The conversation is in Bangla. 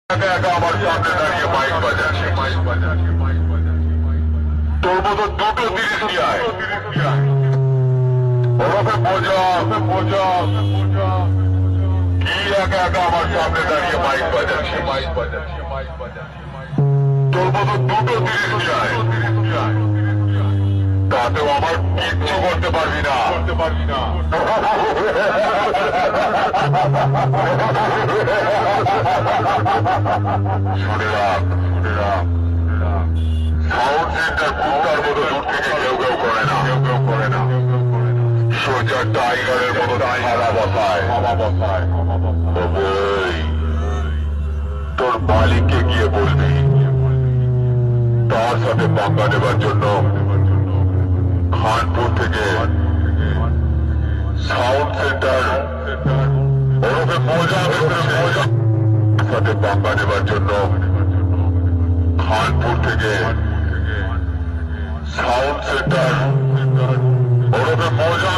একা একা আমার সামনে দাঁড়িয়ে মাইক বাজাচ্ছে। তোর মতো দুটো জিনিস নিয়ে আয়, ওরফে বোঝা কি একা একা আমার সামনে দাঁড়িয়ে মাইক বাজাচ্ছে। তোর মতো দুটো জিনিস নিয়ে আয়, তাতেও আমার কিচ্ছু করতে পারবি না। শুনে রাখ, সাউন্ড সেন্টার কুত্তার মতো দূর থেকে কেউ করে না, সোজা টাইগারের মতো থালা বসায়। তোর মালিককে গিয়ে বলবি তার সাথে পাঙ্গা নেবার জন্য খানপুর থেকে সাউন্ড সেন্টার ওরফে মজা সাথে পাঙ্গা নেবার জন্য খানপুর থেকে সাউন্ড সেন্টার ওরফে মজা